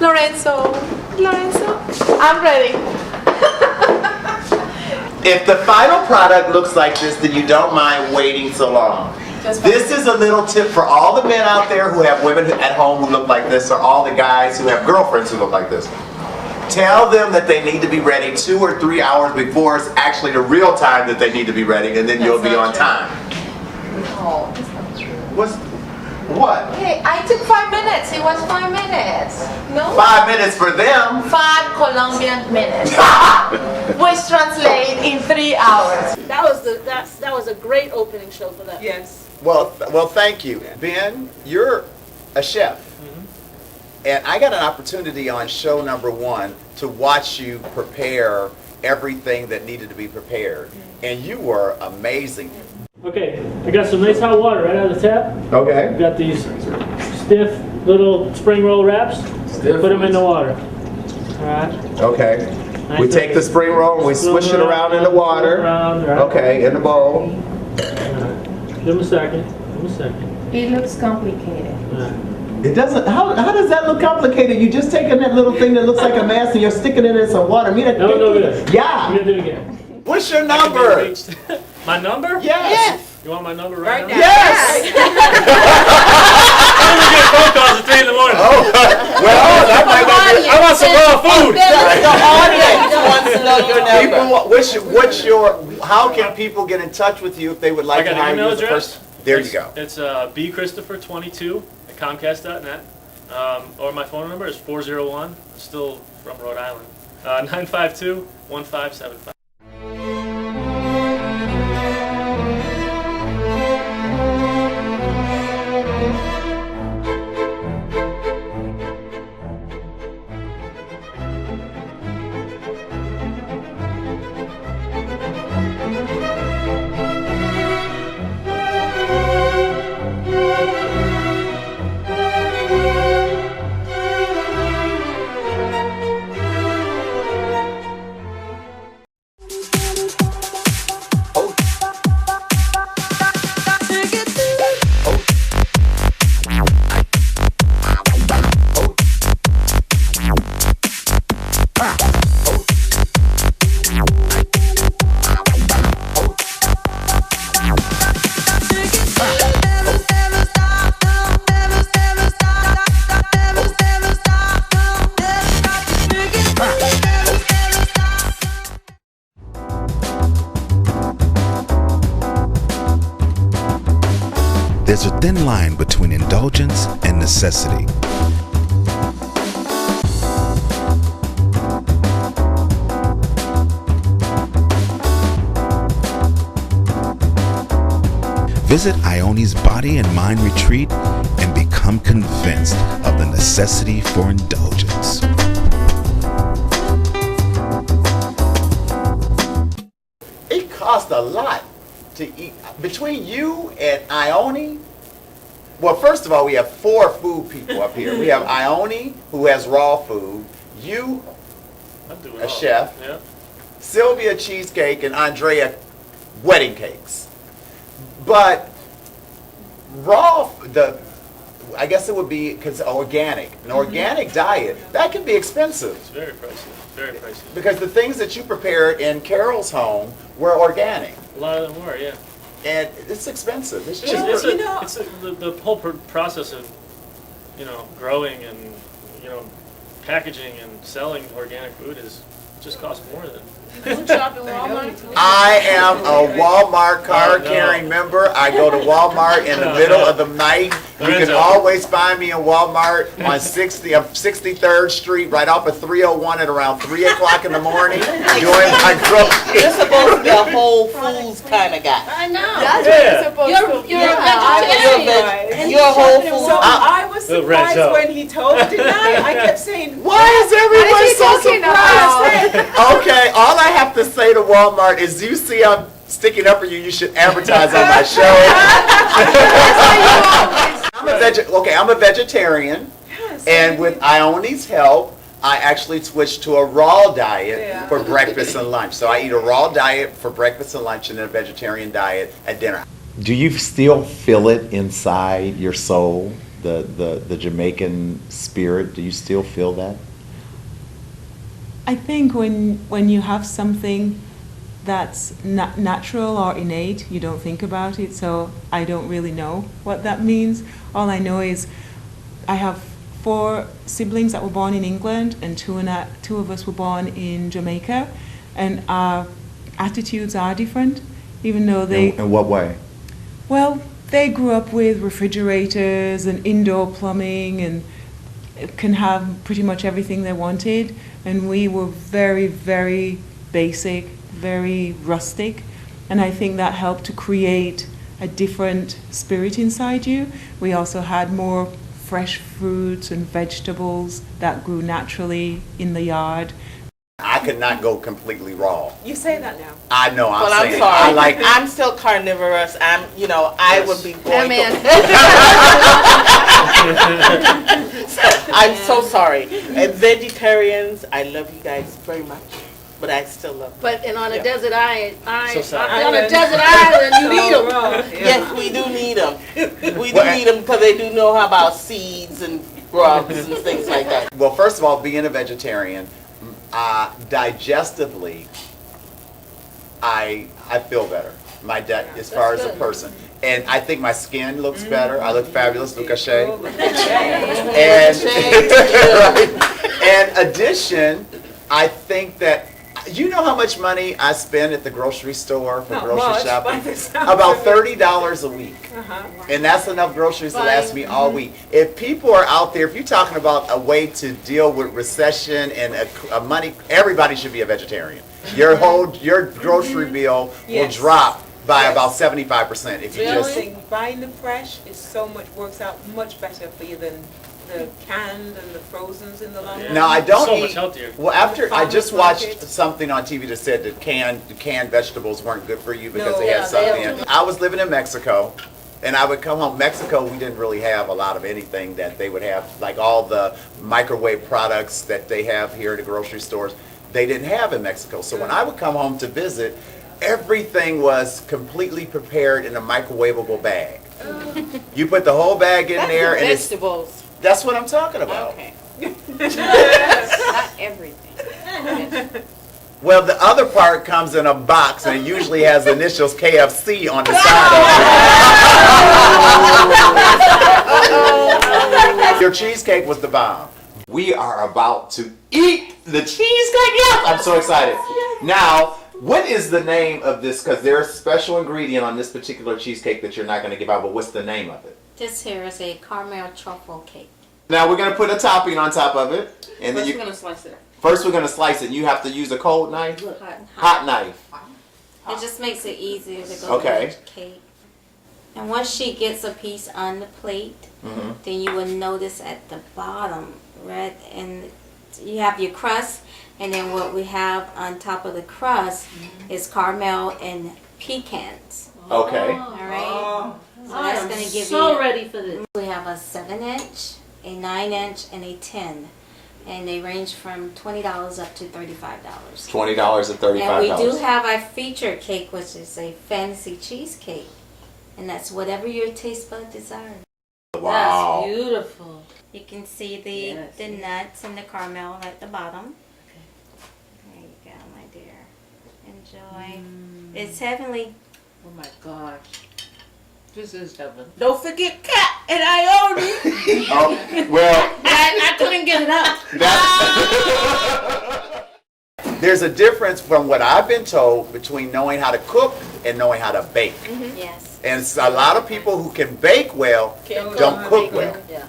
Lorenzo, I'm ready. If the final product looks like this, then you don't mind waiting so long. This is a little tip for all the men out there who have women at home who look like this, or all the guys who have girlfriends who look like this. Tell them that they need to be ready 2 or 3 hours before it's actually the real time that they need to be ready, and then you'll be on time. No, that's not true. What? Hey, I took 5 minutes. It was 5 minutes. No? 5 minutes for them. 5 Colombian minutes, which translate in 3 hours. That was a great opening show for that. Yes. Well, thank you. Ben, you're a chef. And I got an opportunity on show number 1 to watch you prepare everything that needed to be prepared. And you were amazing. Okay, I got some nice hot water right out of the tap. Okay. I got these stiff little spring roll wraps. Put them in the water. Alright. Okay. Nice. We take the spring roll and we swish it around in the water. Right. Okay, in the bowl. Give them a second. It looks complicated. It doesn't. How does that look complicated? You just taking that little thing that looks like a mask and you're sticking it in some water. No, good. Yeah. We're gonna do it again. What's your number? My number? Yes. You want my number right now? Yes. I'm gonna get phone calls at 3 in the morning. Oh, well, that might be. I want some raw food. How can people get in touch with you if they would like I to got hire an you email as a address. person? There you go. It's bchristopher22@comcast.net. Or my phone number is 401. I'm still from Rhode Island. 952-1575. There's a thin line between indulgence and necessity. Visit Ione's Body and Mind Retreat and become convinced of the necessity for indulgence. It costs a lot to eat. Between you and Ione, well, first of all, we have 4 food people up here. We have Ione, who has raw food, you, a chef, Yeah. Sylvia cheesecake, and Andrea wedding cakes. But raw, I guess it would be because organic. An organic diet, that can be expensive. It's very pricey. Very pricey. Because the things that you prepared in Carol's home were organic. A lot of them were, yeah. And it's expensive. It's It's, just the whole process of, growing and, packaging and selling organic food just costs more than. Food shop in Walmart. I am a Walmart card-carrying member. I go to Walmart in the middle of the night. You can Lorenzo. always find me in Walmart on 63rd Street, right off of 301 at around 3 o'clock in the morning, doing my groceries. You're supposed to be a Whole Foods kind of guy. I know. That's Yeah. what you're supposed You're to a vegetarian. You're a Whole Foods. So I was Little surprised Lorenzo. when he told me tonight. I kept saying, Why is everyone What is he so talking surprised? about? Okay, all I have to say to Walmart is, you see I'm sticking up for you, you should advertise on my show. I'm a vegetarian, and with Ione's help, I actually switched to a raw diet for breakfast and lunch. So I eat a raw diet for breakfast and lunch, and then a vegetarian diet at dinner. Do you still feel it inside your soul the Jamaican spirit? Do you still feel that? I think when you have something that's natural or innate, you don't think about it. So I don't really know what that means. All I know is I have 4 siblings that were born in England, and two of us were born in Jamaica, and our attitudes are different, even though they... In what way? Well, they grew up with refrigerators and indoor plumbing and can have pretty much everything they wanted, and we were very, very basic, very rustic, and I think that helped to create a different spirit inside you. We also had more fresh fruits and vegetables that grew naturally in the yard. I could not go completely raw. You say that now. I know. Well, I'm I'm saying. sorry. I like. I'm still carnivorous. I would be going I'm so sorry. And vegetarians, I love you guys very much, but I still love you. But and on a desert island, So sorry. on a desert island, you need them. Yes, we do need them. We do need them because they do know how about seeds and grubs and things like that. Well, first of all, being a vegetarian, digestively, I feel better. As far as a person, and I think my skin looks better. I look fabulous, look cachet. And in addition, I think that you know how much money I spend at the grocery store for grocery shopping? About $30 a week. And that's enough groceries to last me all week. If people are out there, if you're talking about a way to deal with recession and a money, everybody should be a vegetarian. Your grocery bill will drop by about 75% if you just... Buying the fresh works out much better for you than the canned and the frozens in the long run. Now I don't So eat. much healthier. Well, after I just watched market. something on TV that said that canned vegetables weren't good for you because No. they had Yeah, something they in. have I was living in Mexico, and I would come home. Mexico, we didn't really have a lot of anything that they would have, like all the microwave products that they have here at the grocery stores. They didn't have in Mexico. So when I would come home to visit, everything was completely prepared in a microwavable bag. You put the whole bag in there, and it's Vegetables. that's what I'm talking about. Okay. Not everything. Well, the other part comes in a box, and it usually has initials KFC on the side of it. Your cheesecake was the bomb. We are about to eat the cheesecake. Yes, I'm so excited. Now, what is the name of this? Because there's a special ingredient on this particular cheesecake that you're not going to give out, but what's the name of it? This here is a caramel truffle cake. Now, we're going to put a topping on top of it. And then First, we're gonna slice it. First, we're going to slice it. You have to use a cold knife? Hot knife. It just makes it easier to go Okay. with the cake. And once she gets a piece on the plate, then you will notice at the bottom, right, and you have your crust, and then what we have on top of the crust is caramel and pecans. Okay. All right. So that's I'm going to give so you. ready for this. We have a 7-inch, a 9-inch, and a 10, and they range from $20 up to $35. $20 and $35. And we do have our featured cake, which is a fancy cheesecake, and that's whatever your taste bud desires. Wow. That's beautiful. You can see Yes. the nuts and the caramel at the bottom. There you go, my dear. Enjoy. It's heavenly. Oh my gosh. This is heaven. Don't forget cat and Ione. Oh, well, I couldn't get it out. there's a difference from what I've been told between knowing how to cook and knowing how to bake. Yes. And a lot of people who can bake well don't cook well. Yeah.